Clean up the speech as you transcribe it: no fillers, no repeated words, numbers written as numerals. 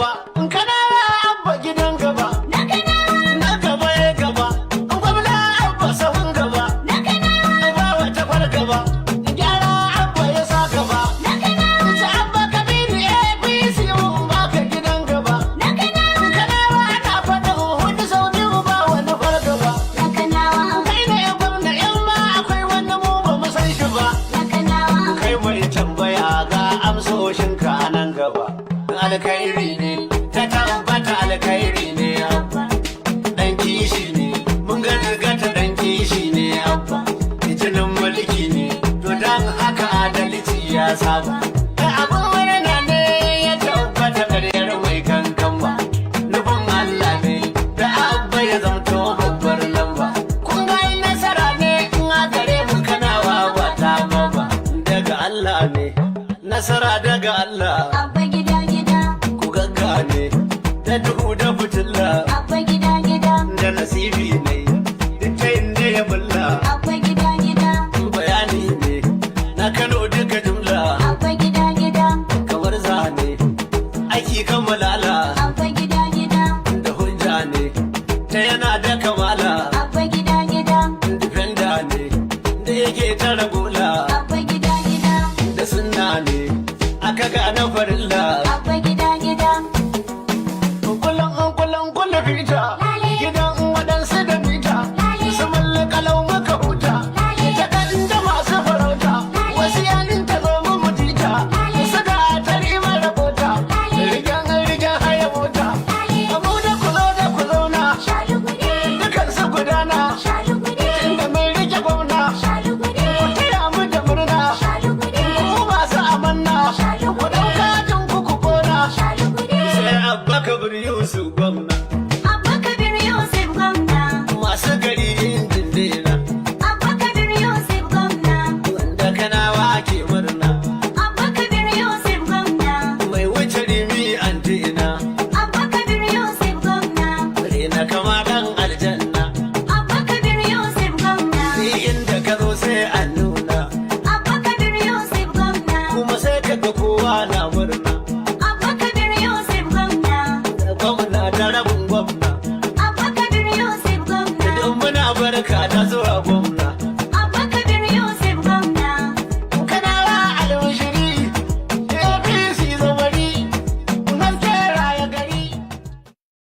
gaba, kana abba gidan gaba. Na gaba ya gaba, gwamna abba sahun gaba. Ba wata kwar gaba, gyara abba ya sa gaba. Ta abba kabiru APC mun baka gidan gaba. Kana ana faɗin hudu sau biyu ba wani kwar gaba. Kai ne gwamna in ma akwai wani mu ba mu san shi ba. Kai mai tambaya ga amsoshinka nan gaba. Alkhairi ne, ta tabbata alkhairi ne abba. Dan kishi ne, mun gargata dan kishi ne abba. Jinin mulki ne, to dan haka adalci ya saba. Abin murna ne ya tabbata karyar mai kankan ba. Nufin Allah ne, da abba ya zamto babbar lamba. Kun ga nasara ne in a gare mu kana wawa ta baba. Daga Allah ne, nasara daga Allah. Ku gaggane, da duhu da fitilla. Da nasibi ne, duk ta inda ya bulla. Bayani ne, na Kano duka jumla. Kamar zane, aiki kamalala. Da hujja ne, ta yana da kamala. Difenda ne, da yake tara gula. Da sunna ne, aka gane farilla. Kullum fita, gidan waɗansu da mita. Su kalau muka huta, ta kan da masu farauta. Wasu yanin ta zo mu mutita, su da tari mara bota. Rigen haya mota, abu da ku zauna. Dukan su gudana, inda mai rike gwamna. Ku taya mu da murna, ku masu amanna. Ku ɗauka jin ku kona, sai abba kabir Yusuf gwamna. Masu gari yin dindina, wanda kanawa ke murna. Mai wuce rimi antina, rena kama dan aljanna. Ni inda ka zo sai an